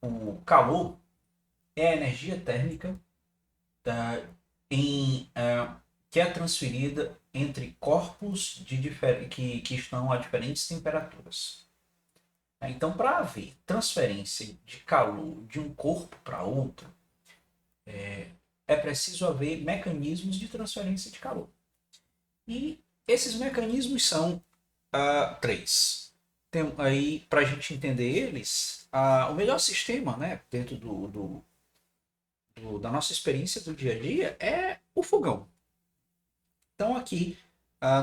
o calor é a energia térmica tá, que é transferida entre corpos que estão a diferentes temperaturas. Então, para haver transferência de calor de um corpo para outro, é preciso haver mecanismos de transferência de calor. E esses mecanismos são três. Tem aí, para a gente entender eles, o melhor sistema, né, dentro da nossa experiência do dia a dia é o fogão. Então aqui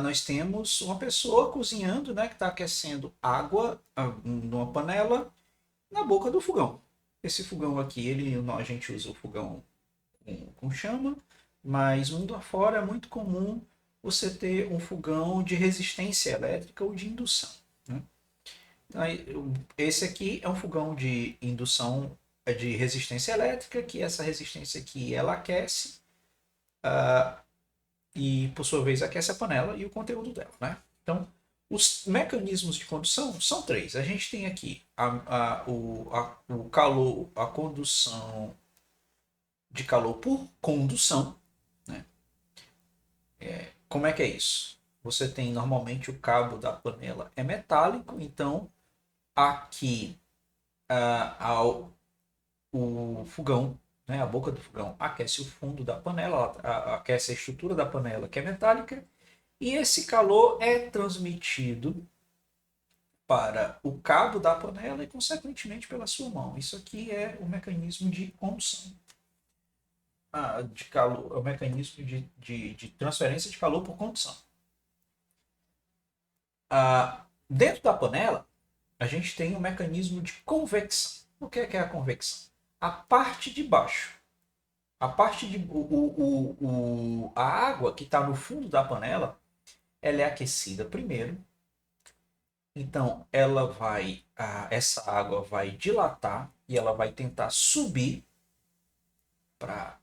nós temos uma pessoa cozinhando, né, que está aquecendo água numa panela na boca do fogão. Esse fogão aqui, a gente usa o fogão com chama, mas mundo afora é muito comum você ter um fogão de resistência elétrica ou de indução. Né? Esse aqui é um fogão de indução de resistência elétrica, que essa resistência aqui ela aquece e por sua vez aquece a panela e o conteúdo dela. Né? Então, os mecanismos de condução são três. A gente tem aqui o calor, a condução de calor por condução. Né? Como é que é isso? Você tem normalmente o cabo da panela é metálico, então aqui o fogão, né, a boca do fogão aquece o fundo da panela, aquece a estrutura da panela que é metálica, e esse calor é transmitido para o cabo da panela e consequentemente pela sua mão. Isso aqui é o mecanismo de condução de calor, é o mecanismo de transferência de calor por condução. Dentro da panela, a gente tem um mecanismo de convecção. O que é a convecção? A parte de baixo. A parte de a água que está no fundo da panela, ela é aquecida primeiro. Então, essa água vai dilatar e ela vai tentar subir para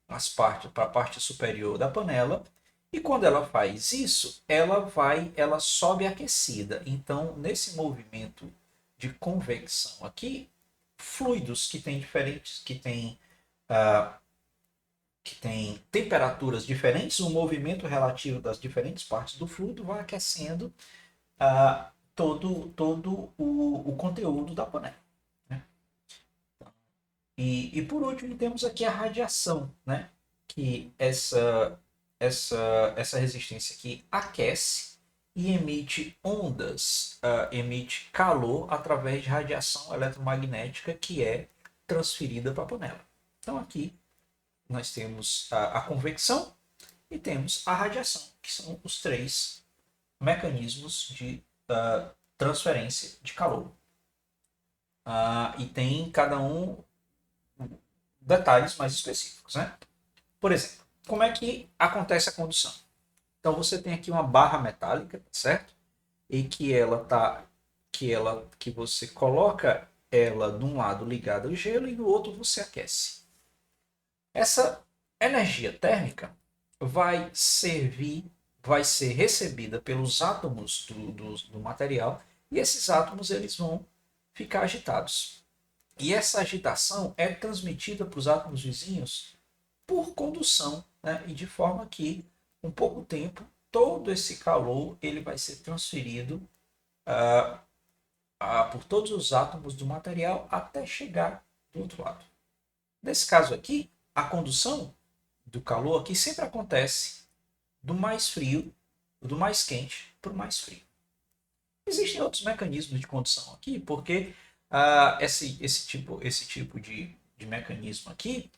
a parte superior da panela. E quando ela faz isso, ela sobe aquecida. Então, nesse movimento de convecção aqui, fluidos que têm temperaturas diferentes, o movimento relativo das diferentes partes do fluido vai aquecendo todo o conteúdo da panela. Né? E por último temos aqui a radiação, né? Que essa resistência aqui aquece e emite ondas, emite calor através de radiação eletromagnética que é transferida para a panela. Então aqui nós temos a convecção e temos a radiação, que são os três mecanismos de transferência de calor. E tem cada um detalhes mais específicos. Né? Por exemplo, como é que acontece a condução? Então você tem aqui uma barra metálica, certo? E que você coloca ela de um lado ligada ao gelo e no outro você aquece. Essa energia térmica vai ser recebida pelos átomos do material e esses átomos eles vão ficar agitados. E essa agitação é transmitida para os átomos vizinhos por condução, né? E de forma que, com pouco tempo, todo esse calor ele vai ser transferido por todos os átomos do material até chegar do outro lado. Nesse caso aqui, a condução do calor aqui sempre acontece do mais frio, do mais quente para o mais frio. Existem outros mecanismos de condução aqui, porque esse tipo de mecanismo aqui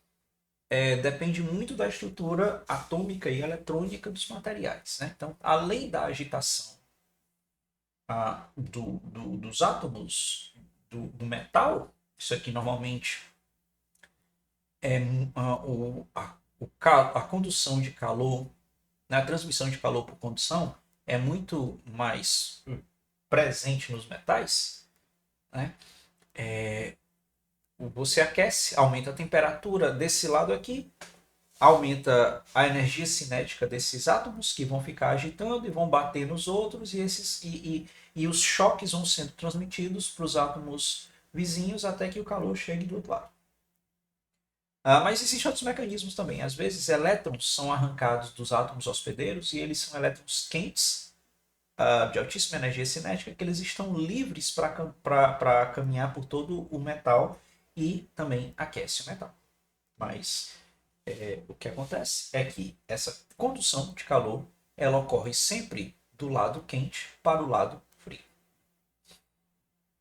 depende muito da estrutura atômica e eletrônica dos materiais. Né? Então, além da agitação dos átomos do metal, isso aqui normalmente é a condução de calor, a transmissão de calor por condução é muito mais presente nos metais. Né? Você aquece, aumenta a temperatura desse lado aqui, aumenta a energia cinética desses átomos que vão ficar agitando e vão bater nos outros e os choques vão sendo transmitidos para os átomos vizinhos até que o calor chegue do outro lado. Mas existem outros mecanismos também. Às vezes, elétrons são arrancados dos átomos hospedeiros e eles são elétrons quentes, de altíssima energia cinética, que eles estão livres para caminhar por todo o metal e também aquece o metal. Mas o que acontece é que essa condução de calor ela ocorre sempre do lado quente para o lado frio.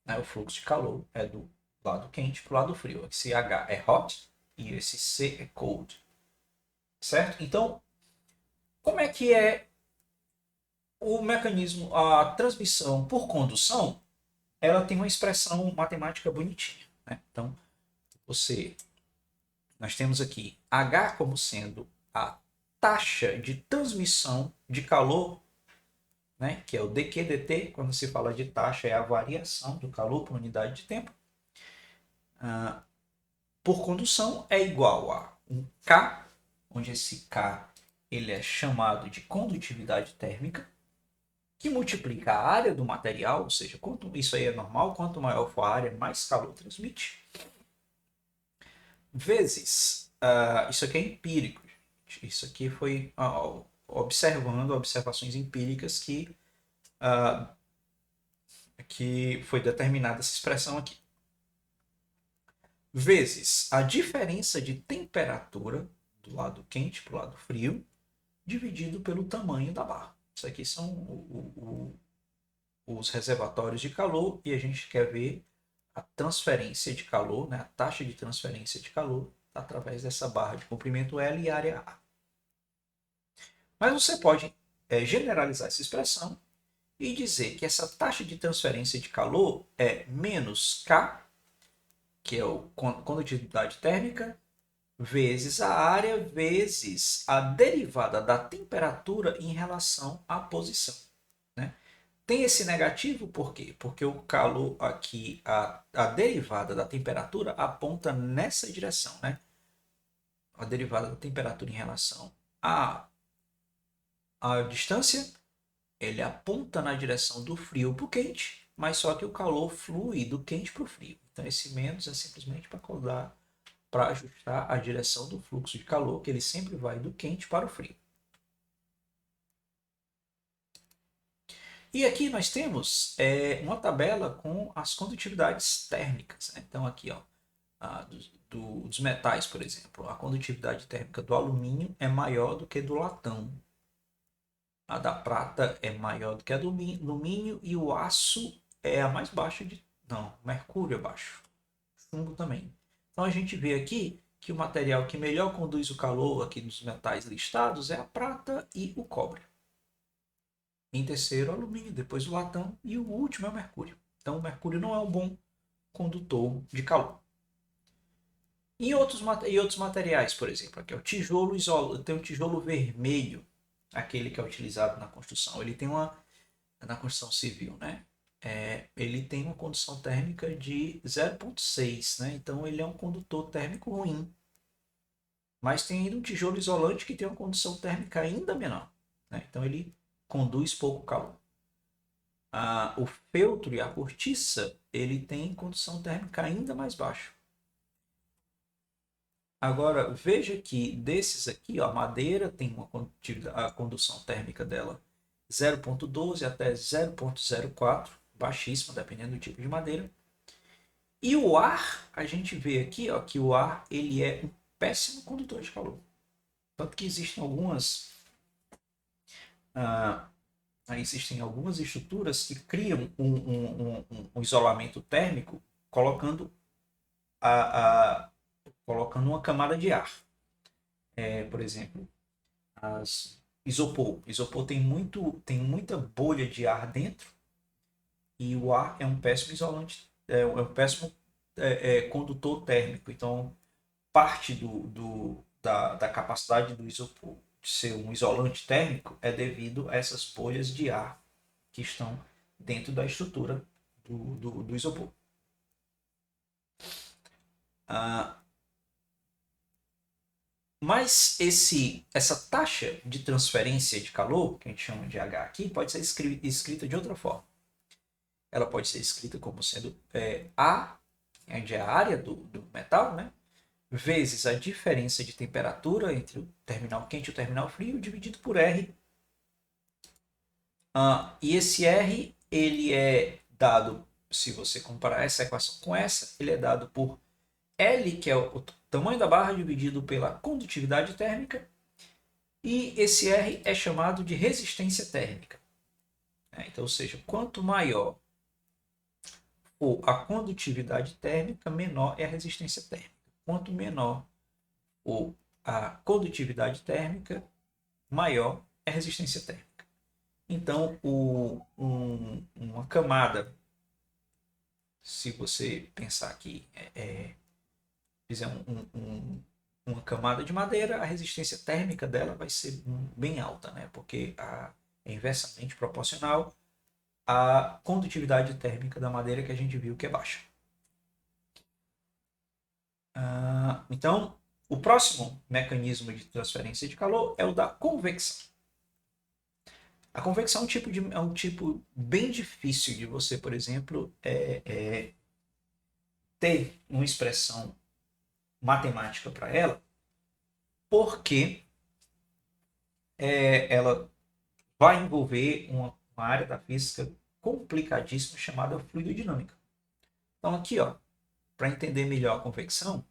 O fluxo de calor é do lado quente para o lado frio. Esse H é hot e esse C é cold. Certo? Então, como é que é o mecanismo, a transmissão por condução? Ela tem uma expressão matemática bonitinha. Né? Então, nós temos aqui H como sendo a taxa de transmissão de calor, né? Que é o dQ/dt. Quando se fala de taxa, é a variação do calor por unidade de tempo. Por condução é igual a um K, onde esse K ele é chamado de condutividade térmica, que multiplica a área do material, ou seja, isso aí é normal, quanto maior for a área, mais calor transmite, vezes, isso aqui é empírico, isso aqui foi observações empíricas que foi determinada essa expressão aqui, vezes a diferença de temperatura do lado quente para o lado frio, dividido pelo tamanho da barra. Isso aqui são os reservatórios de calor e a gente quer ver a transferência de calor, né, a taxa de transferência de calor através dessa barra de comprimento L e área A. Mas você pode generalizar essa expressão e dizer que essa taxa de transferência de calor é menos K, que é a condutividade térmica, vezes a área, vezes a derivada da temperatura em relação à posição. Né? Tem esse negativo por quê? Porque o calor aqui, a derivada da temperatura aponta nessa direção. Né? A derivada da temperatura em relação à distância, ele aponta na direção do frio para o quente, mas só que o calor flui do quente para o frio. Então esse menos é simplesmente para ajustar a direção do fluxo de calor, que ele sempre vai do quente para o frio. E aqui nós temos uma tabela com as condutividades térmicas. Né? Então aqui, dos metais, por exemplo, a condutividade térmica do alumínio é maior do que do latão. A da prata é maior do que a do alumínio e o aço é a mais baixa de... Não, mercúrio é baixo. Chumbo também. Então a gente vê aqui que o material que melhor conduz o calor aqui dos metais listados é a prata e o cobre. Em terceiro, o alumínio, depois o latão e o último é o mercúrio. Então o mercúrio não é um bom condutor de calor. E outros materiais, por exemplo, aqui é o tijolo tem o tijolo vermelho, aquele que é utilizado na construção. Ele tem na construção civil, né? Ele tem uma condução térmica de 0,6, né? Então ele é um condutor térmico ruim. Mas tem ainda um tijolo isolante que tem uma condução térmica ainda menor. Né? Então ele conduz pouco calor. O feltro e a cortiça ele tem condução térmica ainda mais baixa. Agora veja que desses aqui, a madeira tem a condução térmica dela 0,12 até 0,04, baixíssima, dependendo do tipo de madeira. E o ar, a gente vê aqui que o ar ele é um péssimo condutor de calor. Tanto que existem algumas estruturas que criam um isolamento térmico colocando, colocando uma camada de ar. Por exemplo, isopor. Isopor tem muita bolha de ar dentro e o ar é um péssimo isolante, é um péssimo condutor térmico. Então, parte da capacidade do isopor de ser um isolante térmico é devido a essas bolhas de ar que estão dentro da estrutura do isopor. Mas essa taxa de transferência de calor, que a gente chama de H aqui, pode ser escrita de outra forma. Ela pode ser escrita como sendo A onde é a área do metal, né? Vezes a diferença de temperatura entre o terminal quente e o terminal frio, dividido por R. E esse R, ele é dado, se você comparar essa equação com essa, ele é dado por L, que é o tamanho da barra, dividido pela condutividade térmica, e esse R é chamado de resistência térmica. Então, ou seja, quanto maior for a condutividade térmica, menor é a resistência térmica. Quanto menor for a condutividade térmica, maior é a resistência térmica. Então, uma camada, se você pensar aqui, fizer uma camada de madeira, a resistência térmica dela vai ser bem alta, né? Porque é inversamente proporcional à condutividade térmica da madeira, que a gente viu que é baixa. Então, o próximo mecanismo de transferência de calor é o da convecção. A convecção é um tipo bem difícil de você, por exemplo, ter uma expressão matemática para ela, porque ela vai envolver uma área da física complicadíssima chamada fluidodinâmica. Então aqui, para entender melhor a convecção,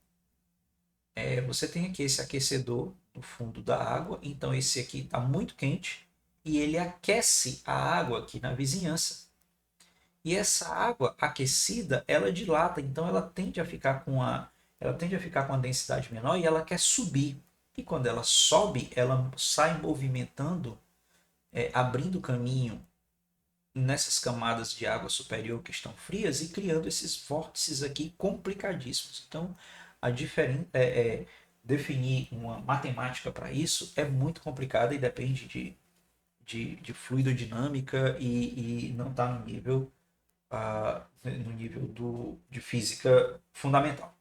você tem aqui esse aquecedor no fundo da água, então esse aqui está muito quente e ele aquece a água aqui na vizinhança. E essa água aquecida, ela dilata, então ela tende a ficar com a densidade menor e ela quer subir. E quando ela sobe, ela sai movimentando, abrindo caminho nessas camadas de água superior que estão frias e criando esses vórtices aqui complicadíssimos. Então, definir uma matemática para isso é muito complicado e depende de fluidodinâmica e não está no nível de física fundamental.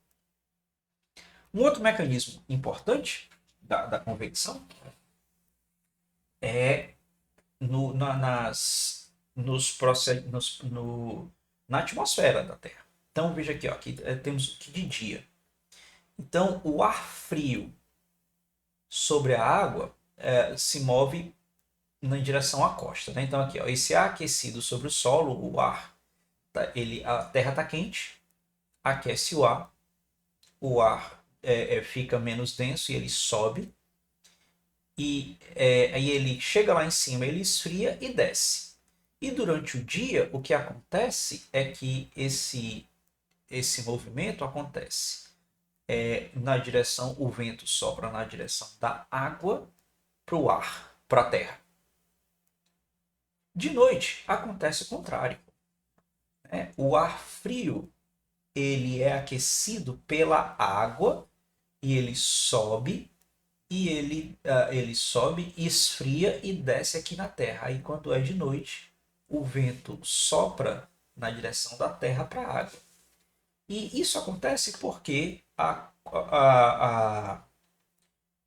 Um outro mecanismo importante da convecção é na atmosfera da Terra. Então veja aqui, aqui temos aqui de dia. Então o ar frio sobre a água se move na direção à costa. Né? Então aqui, esse ar aquecido sobre o solo, a Terra está quente, aquece o ar fica menos denso e ele sobe. E aí ele chega lá em cima, ele esfria e desce. E durante o dia, o que acontece é que esse movimento acontece na direção, o vento sopra na direção da água para o ar, para a terra. De noite, acontece o contrário. O ar frio ele é aquecido pela água e ele sobe ele sobe, esfria e desce aqui na Terra. Aí quando é de noite, o vento sopra na direção da Terra para a água. E isso acontece porque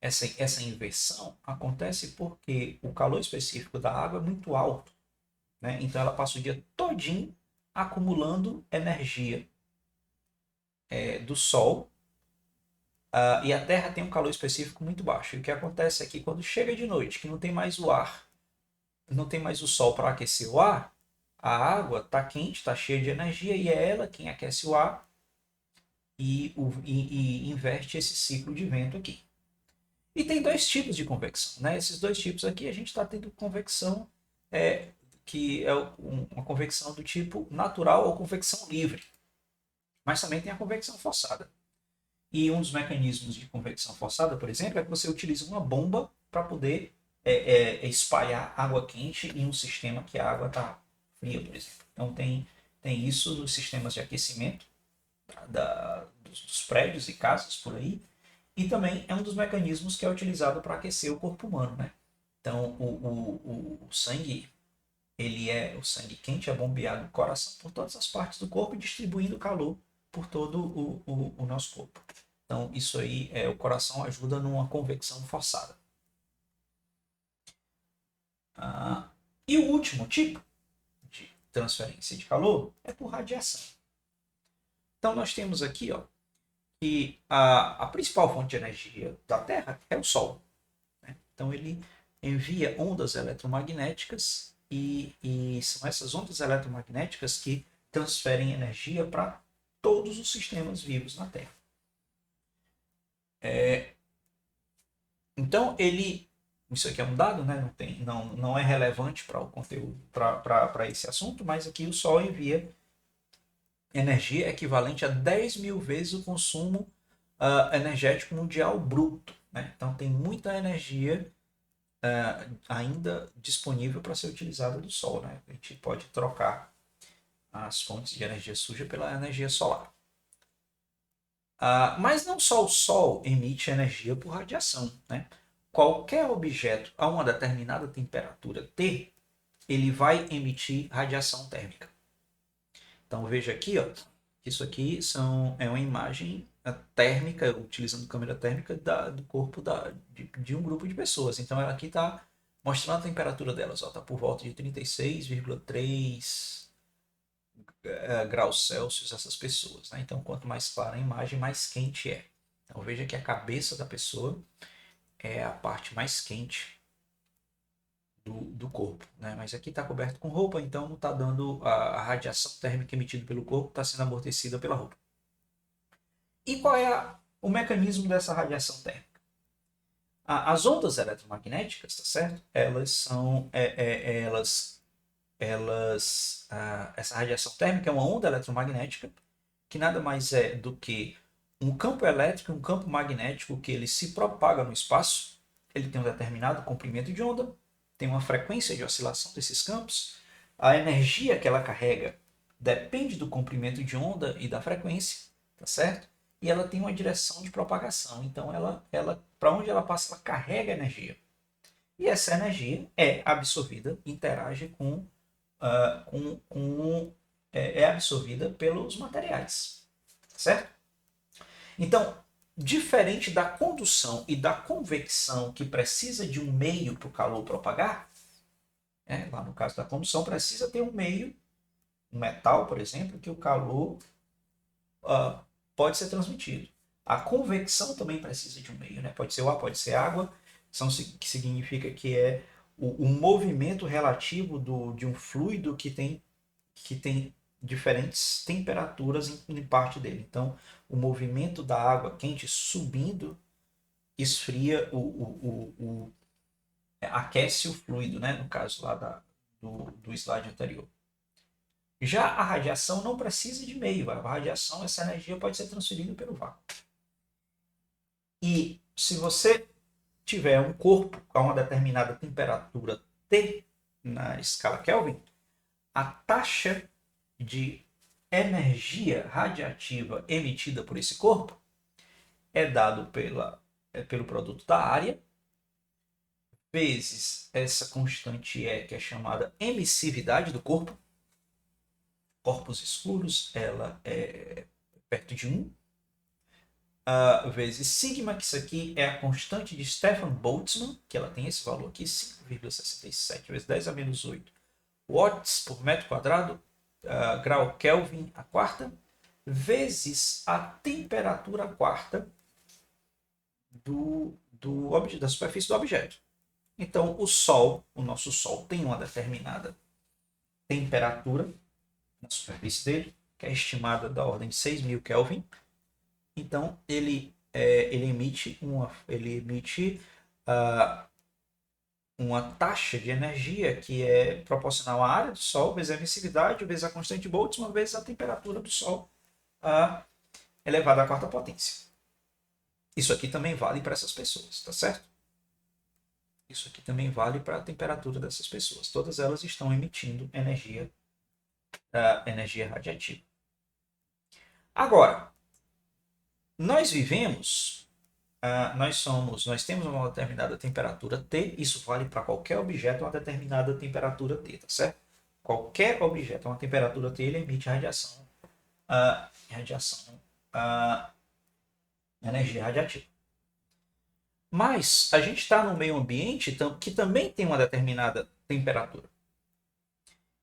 essa inversão acontece porque o calor específico da água é muito alto. Né? Então ela passa o dia todinho acumulando energia do Sol. E a Terra tem um calor específico muito baixo. E o que acontece é que quando chega de noite, que não tem mais o ar, não tem mais o sol para aquecer o ar, a água está quente, está cheia de energia e é ela quem aquece o ar e inverte esse ciclo de vento aqui. E tem dois tipos de convecção. Né? Esses dois tipos aqui a gente está tendo convecção que é uma convecção do tipo natural ou convecção livre. Mas também tem a convecção forçada. E um dos mecanismos de convecção forçada, por exemplo, é que você utiliza uma bomba para poder espalhar água quente em um sistema que a água está fria, por exemplo. Então tem isso nos sistemas de aquecimento dos prédios e casas por aí. E também é um dos mecanismos que é utilizado para aquecer o corpo humano. Né? Então o sangue, o sangue quente é bombeado no coração por todas as partes do corpo, distribuindo calor por todo o nosso corpo. Então, isso aí, o coração ajuda numa convecção forçada. E o último tipo de transferência de calor é por radiação. Então nós temos aqui, ó, que a principal fonte de energia da Terra é o Sol, né? Então ele envia ondas eletromagnéticas e são essas ondas eletromagnéticas que transferem energia para todos os sistemas vivos na Terra. Então ele, isso aqui é um dado, né? Não é relevante para o conteúdo, para esse assunto, mas aqui o Sol envia energia equivalente a 10 mil vezes o consumo energético mundial bruto, né? Então tem muita energia ainda disponível para ser utilizada do Sol, né? A gente pode trocar as fontes de energia suja pela energia solar. Mas não só o Sol emite energia por radiação, né? Qualquer objeto a uma determinada temperatura T, ele vai emitir radiação térmica. Então veja aqui, ó, isso aqui é uma imagem térmica, utilizando câmera térmica do corpo de um grupo de pessoas. Então ela aqui está mostrando a temperatura delas, está por volta de 36,3 graus Celsius essas pessoas, né? Então quanto mais clara a imagem, mais quente é. Então veja que a cabeça da pessoa é a parte mais quente do corpo, né? Mas aqui está coberto com roupa, então não está dando a radiação térmica emitida pelo corpo, está sendo amortecida pela roupa. E qual é o mecanismo dessa radiação térmica? As ondas eletromagnéticas, tá certo? Elas são, essa radiação térmica é uma onda eletromagnética que nada mais é do que um campo elétrico e um campo magnético que ele se propaga no espaço. Ele tem um determinado comprimento de onda, tem uma frequência de oscilação desses campos. A energia que ela carrega depende do comprimento de onda e da frequência, tá certo? E ela tem uma direção de propagação. Então, para onde ela passa, ela carrega energia. E essa energia é absorvida, interage é absorvida pelos materiais, certo? Então, diferente da condução e da convecção, que precisa de um meio para o calor propagar, lá no caso da condução, precisa ter um meio, um metal, por exemplo, que o calor pode ser transmitido. A convecção também precisa de um meio, né? Pode ser o ar, pode ser água, que significa que é o movimento relativo de um fluido que tem diferentes temperaturas em parte dele. Então, o movimento da água quente subindo esfria, aquece o fluido, né? No caso lá do slide anterior. Já a radiação não precisa de meio. A radiação, essa energia pode ser transferida pelo vácuo. E se você tiver um corpo a uma determinada temperatura T na escala Kelvin, a taxa de energia radiativa emitida por esse corpo é dado pelo produto da área, vezes essa constante que é chamada emissividade do corpo. Corpos escuros, ela é perto de 1, vezes sigma, que isso aqui é a constante de Stefan Boltzmann, que ela tem esse valor aqui, 5,67 vezes 10 a menos 8 watts por metro quadrado, grau Kelvin a quarta, vezes a temperatura quarta da superfície do objeto. Então, o nosso Sol, tem uma determinada temperatura na superfície dele, que é estimada da ordem de 6.000 Kelvin. Então, ele emite uma taxa de energia que é proporcional à área do Sol, vezes a emisividade, vezes a constante de Boltzmann, vezes a temperatura do Sol elevada à quarta potência. Isso aqui também vale para essas pessoas, tá certo? Isso aqui também vale para a temperatura dessas pessoas. Todas elas estão emitindo energia radiativa. Agora, nós vivemos, nós temos uma determinada temperatura T, isso vale para qualquer objeto a uma determinada temperatura T, tá certo? Qualquer objeto a uma temperatura T, ele emite energia radiativa. Mas a gente está no meio ambiente que também tem uma determinada temperatura.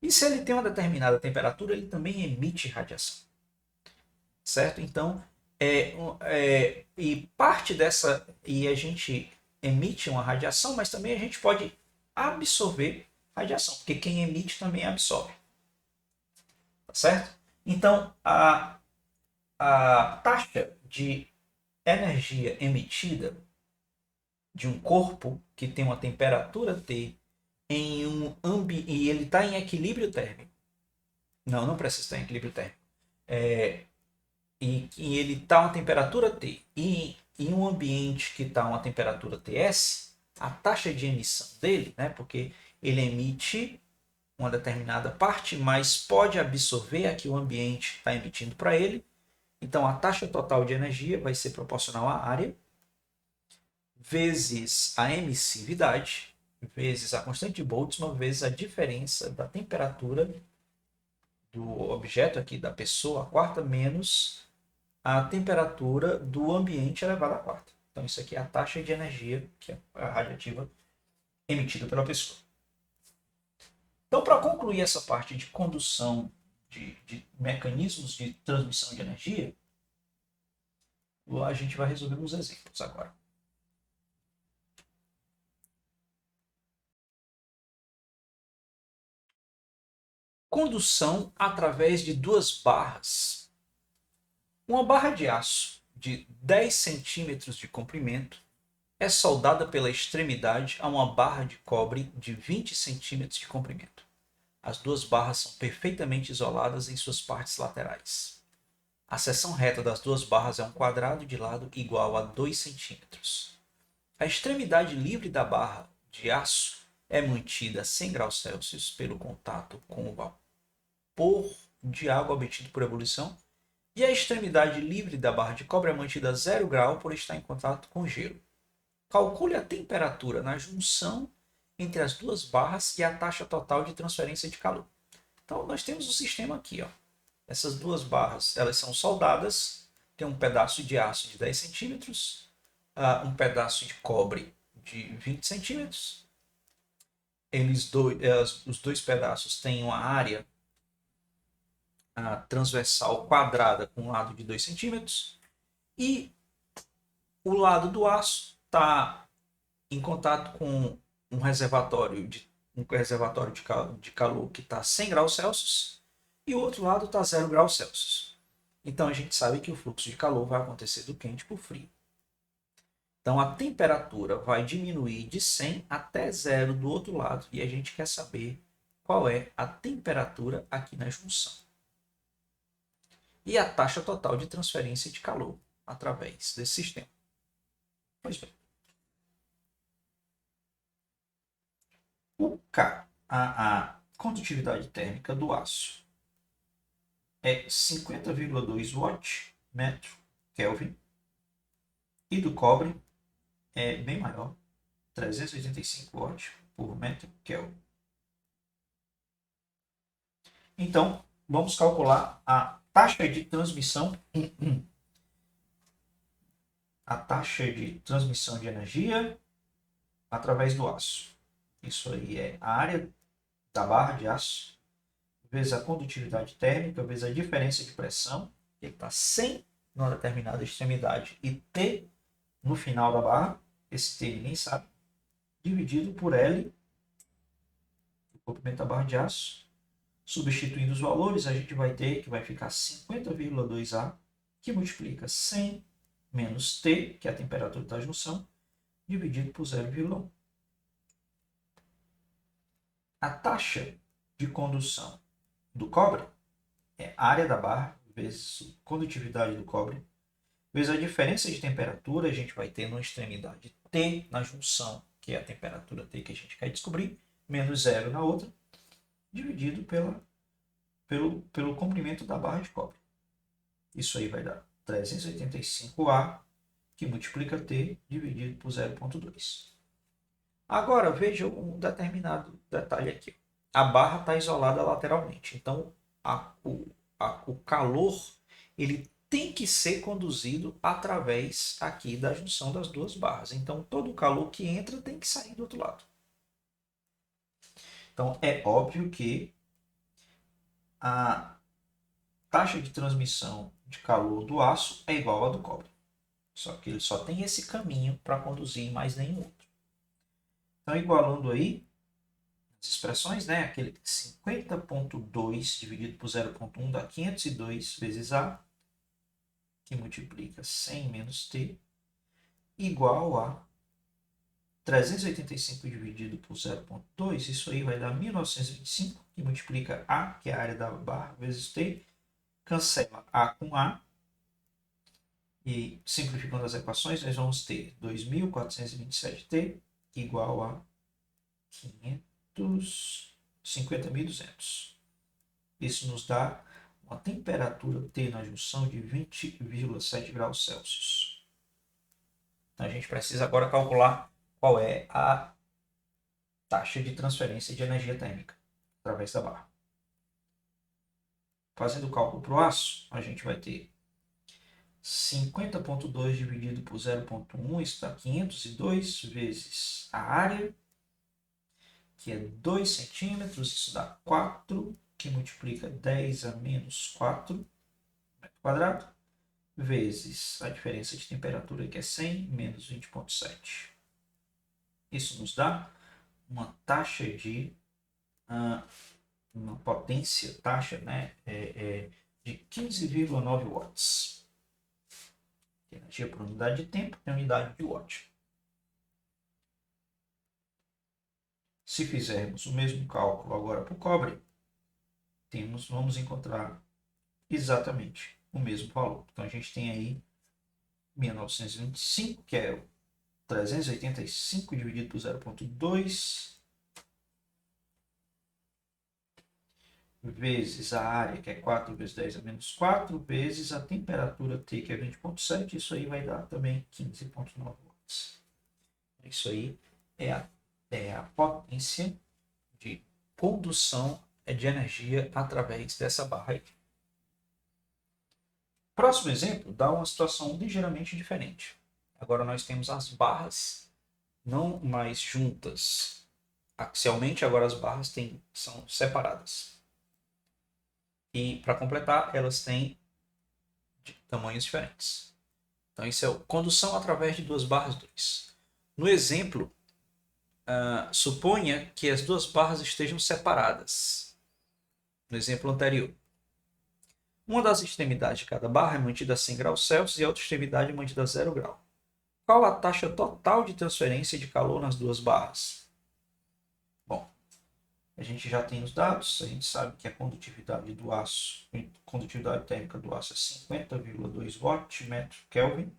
E se ele tem uma determinada temperatura, ele também emite radiação. certo? Então, e parte dessa, e a gente emite uma radiação, mas também a gente pode absorver radiação, porque quem emite também absorve, tá certo? Então, a taxa de energia emitida de um corpo que tem uma temperatura T em um ambiente e ele está em equilíbrio térmico. Não, não precisa estar em equilíbrio térmico. E ele está a uma temperatura T e em um ambiente que está a uma temperatura TS, a taxa de emissão dele, né, porque ele emite uma determinada parte, mas pode absorver a que o ambiente está emitindo para ele. Então a taxa total de energia vai ser proporcional à área vezes a emissividade vezes a constante de Boltzmann vezes a diferença da temperatura do objeto aqui, da pessoa, a quarta, menos a temperatura do ambiente elevado à quarta. Então, isso aqui é a taxa de energia que é a radiativa emitida pela pessoa. Então, para concluir essa parte de condução de mecanismos de transmissão de energia, a gente vai resolver uns exemplos agora. Condução através de duas barras. Uma barra de aço de 10 centímetros de comprimento é soldada pela extremidade a uma barra de cobre de 20 centímetros de comprimento. As duas barras são perfeitamente isoladas em suas partes laterais. A seção reta das duas barras é um quadrado de lado igual a 2 centímetros. A extremidade livre da barra de aço é mantida a 100 graus Celsius pelo contato com o vapor de água obtido por ebulição, e a extremidade livre da barra de cobre é mantida a 0 grau por estar em contato com gelo. Calcule a temperatura na junção entre as duas barras e a taxa total de transferência de calor. Então, nós temos o sistema aqui. Ó. Essas duas barras elas são soldadas, tem um pedaço de aço de 10 centímetros, um pedaço de cobre de 20 centímetros. Os dois pedaços têm uma área transversal quadrada com um lado de 2 centímetros e o lado do aço está em contato com um reservatório de calor que está 100 graus Celsius e o outro lado está 0 graus Celsius. Então a gente sabe que o fluxo de calor vai acontecer do quente para o frio. Então a temperatura vai diminuir de 100 até 0 do outro lado e a gente quer saber qual é a temperatura aqui na junção. E a taxa total de transferência de calor através desse sistema. Pois bem. A condutividade térmica do aço é 50,2 watt metro Kelvin e do cobre é bem maior, 385 watts por metro Kelvin. Então, vamos calcular a taxa de transmissão de energia através do aço. Isso aí é a área da barra de aço vezes a condutividade térmica vezes a diferença de pressão, que está 100 numa determinada extremidade e T no final da barra, esse T ninguém sabe, dividido por L, o comprimento da barra de aço. Substituindo os valores, a gente vai ter que vai ficar 50,2A, que multiplica 100 menos T, que é a temperatura da junção, dividido por 0,1. A taxa de condução do cobre é a área da barra vezes a condutividade do cobre, vezes a diferença de temperatura, a gente vai ter numa extremidade T na junção, que é a temperatura T que a gente quer descobrir, menos 0 na outra, dividido pelo comprimento da barra de cobre. Isso aí vai dar 385A, que multiplica T, dividido por 0,2. Agora, veja um determinado detalhe aqui. A barra está isolada lateralmente, então o calor ele tem que ser conduzido através aqui da junção das duas barras. Então, todo o calor que entra tem que sair do outro lado. Então, é óbvio que taxa de transmissão de calor do aço é igual à do cobre. Só que ele só tem esse caminho para conduzir mais nenhum outro. Então, igualando aí as expressões, né? Aquele 50,2 dividido por 0,1 dá 502 vezes A, que multiplica 100 menos T, igual a 385 dividido por 0,2, isso aí vai dar 1925, que multiplica A, que é a área da barra, vezes T, cancela A com A, e simplificando as equações, nós vamos ter 2.427T igual a 50.200. Isso nos dá uma temperatura T na junção de 20,7 graus Celsius. Então a gente precisa agora calcular qual é a taxa de transferência de energia térmica através da barra. Fazendo o cálculo para o aço, a gente vai ter 50,2 dividido por 0,1, isso dá 502 vezes a área, que é 2 centímetros, isso dá 4, que multiplica 10 a menos 4 metro quadrado, vezes a diferença de temperatura, que é 100, menos 20,7. Isso nos dá uma taxa de uma potência, né, de 15,9 watts. Energia por unidade de tempo tem unidade de watt. Se fizermos o mesmo cálculo agora para o cobre, vamos encontrar exatamente o mesmo valor. Então a gente tem aí 1925, que é 385 dividido por 0,2, vezes a área, que é 4 vezes 10 a menos 4, vezes a temperatura T, que é 20,7, isso aí vai dar também 15,9 watts. Isso aí é a potência de condução de energia através dessa barra aí. Próximo exemplo dá uma situação ligeiramente diferente. Agora nós temos as barras não mais juntas axialmente, agora as barras são separadas. E para completar, elas têm tamanhos diferentes. Então isso é condução através de duas barras 2. No exemplo, suponha que as duas barras estejam separadas. No exemplo anterior. Uma das extremidades de cada barra é mantida a 100 graus Celsius e a outra extremidade é mantida a 0 grau. Qual a taxa total de transferência de calor nas duas barras? Bom, a gente já tem os dados, a gente sabe que a condutividade do aço, a condutividade térmica do aço é 50,2 watt metro Kelvin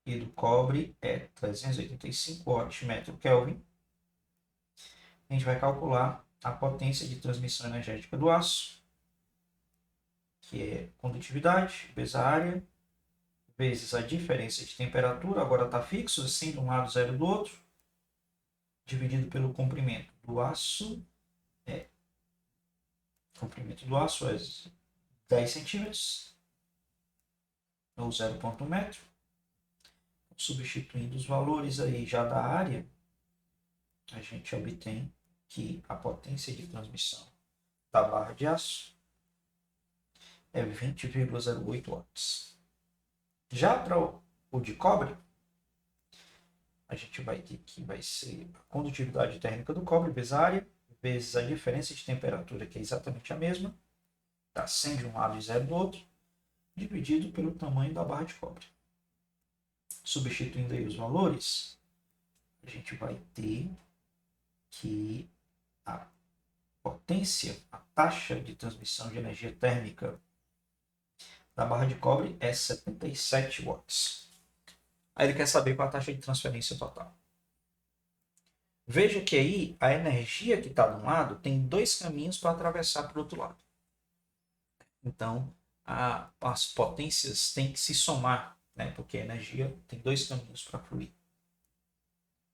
e do cobre é 385 watt metro Kelvin. A gente vai calcular a potência de transmissão energética do aço, que é condutividade vezes a área, vezes a diferença de temperatura, agora está fixo, assim de um lado, zero do outro, dividido pelo comprimento do aço. O comprimento do aço é 10 centímetros, ou 0,1 metro. Substituindo os valores aí já da área, a gente obtém que a potência de transmissão da barra de aço é 20,08 watts. Já para o de cobre, a gente vai ter que vai ser a condutividade térmica do cobre vezes a área, vezes a diferença de temperatura, que é exatamente a mesma, tá 100 de um lado e 0 do outro, dividido pelo tamanho da barra de cobre. Substituindo aí os valores, a gente vai ter que a potência, a taxa de transmissão de energia térmica da barra de cobre é 77 watts. Aí ele quer saber qual a taxa de transferência total. Veja que aí a energia que está de um lado tem dois caminhos para atravessar para o outro lado. Então, as potências têm que se somar, né? Porque a energia tem dois caminhos para fluir.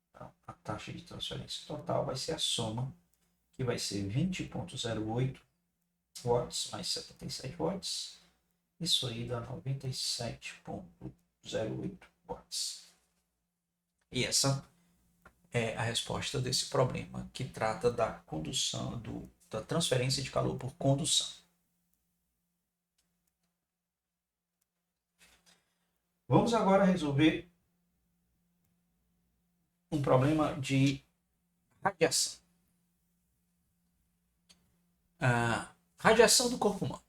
Então, a taxa de transferência total vai ser a soma, que vai ser 20,08 watts mais 77 watts. Isso aí dá 97,08 watts. E essa é a resposta desse problema que trata da condução, da transferência de calor por condução. Vamos agora resolver um problema de radiação. Radiação do corpo humano.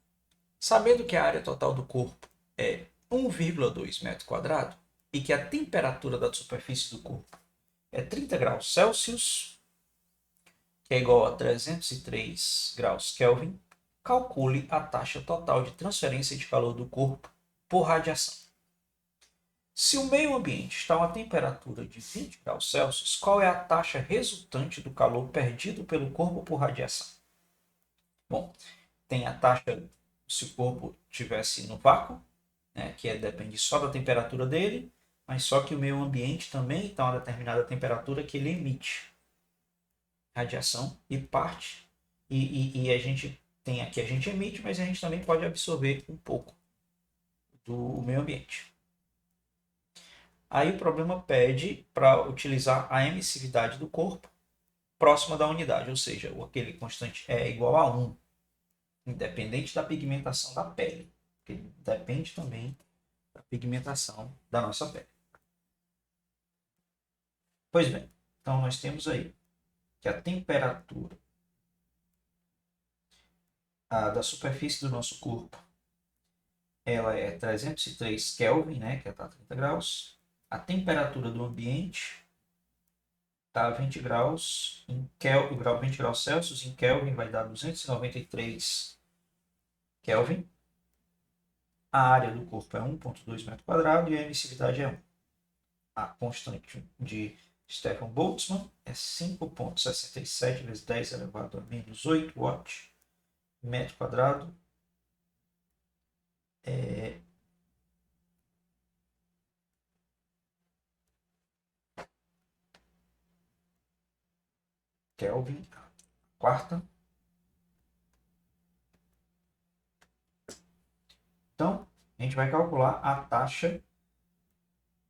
Sabendo que a área total do corpo é 1,2 metro quadrado e que a temperatura da superfície do corpo é 30 graus Celsius, que é igual a 303 graus Kelvin, calcule a taxa total de transferência de calor do corpo por radiação. Se o meio ambiente está a uma temperatura de 20 graus Celsius, qual é a taxa resultante do calor perdido pelo corpo por radiação? Bom, tem a taxa se o corpo estivesse no vácuo, né, que depende só da temperatura dele, mas só que o meio ambiente também está a uma determinada temperatura que ele emite radiação e parte. E a gente tem aqui, a gente emite, mas a gente também pode absorver um pouco do meio ambiente. Aí o problema pede para utilizar a emissividade do corpo próxima da unidade, ou seja, aquele constante é igual a 1, independente da pigmentação da pele, que depende também da pigmentação da nossa pele. Pois bem, então nós temos aí que a temperatura da superfície do nosso corpo ela é 303 Kelvin, né, que está a 30 graus. A temperatura do ambiente está a 20 graus, 20 graus Celsius, em Kelvin vai dar 293 Kelvin. A área do corpo é 1,2 metro quadrado e a emissividade é 1. A constante de Stefan Boltzmann é 5,67 vezes 10 elevado a menos 8 watts metro quadrado. Kelvin, quarta. Então, a gente vai calcular a taxa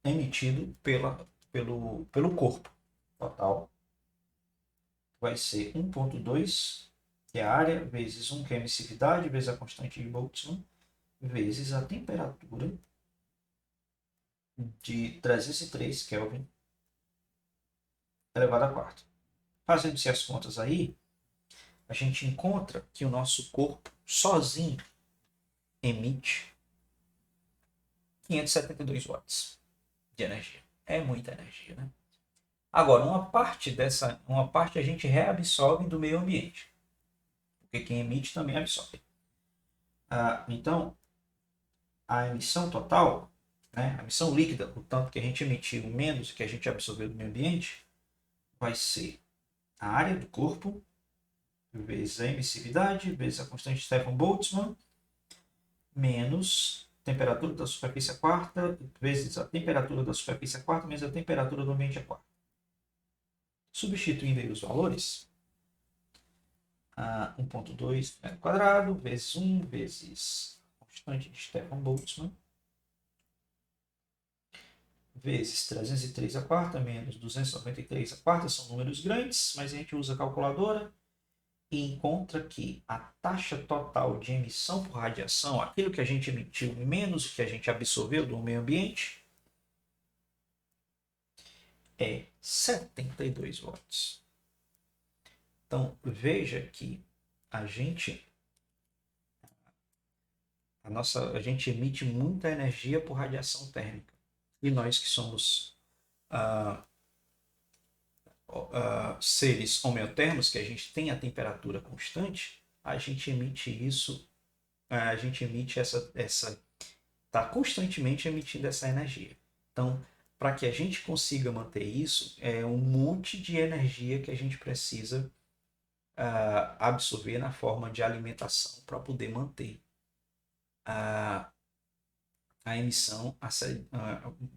emitida pelo corpo total. Vai ser 1,2, que é a área, vezes 1, que é a emissividade, vezes a constante de Boltzmann, vezes a temperatura de 303 Kelvin elevado a quarto. Fazendo-se as contas aí, a gente encontra que o nosso corpo sozinho emite 572 watts de energia. É muita energia, né? Agora, uma parte a gente reabsorve do meio ambiente, porque quem emite também absorve. Então, a emissão total, né, a emissão líquida, o tanto que a gente emitiu menos o que a gente absorveu do meio ambiente, vai ser a área do corpo vezes a emissividade, vezes a constante de Stefan Boltzmann, menos a temperatura da superfície a quarta, vezes a temperatura da superfície a quarta, menos a temperatura do ambiente a quarta. Substituindo aí os valores, 1,2 metro quadrado, vezes 1, vezes a constante de Stefan Boltzmann, vezes 303 a quarta, menos 293 a quarta, são números grandes, mas a gente usa a calculadora e encontra que a taxa total de emissão por radiação, aquilo que a gente emitiu menos o que a gente absorveu do meio ambiente, é 72 watts. Então, veja que a gente emite muita energia por radiação térmica. E nós que somos seres homeotermos, que a gente tem a temperatura constante, a gente emite está constantemente emitindo essa energia. Então, para que a gente consiga manter isso, é um monte de energia que a gente precisa absorver na forma de alimentação para poder manter a emissão,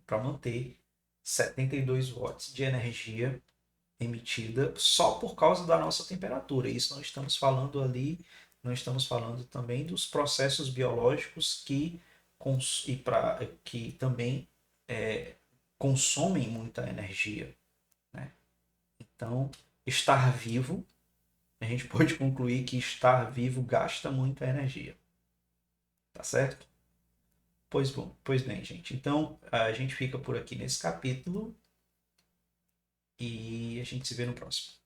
para manter 72 watts de energia emitida só por causa da nossa temperatura. Isso não estamos falando também dos processos biológicos que também consomem muita energia, né? Então, estar vivo, a gente pode concluir que estar vivo gasta muita energia. Tá certo? Pois bem, gente. Então, a gente fica por aqui nesse capítulo e a gente se vê no próximo.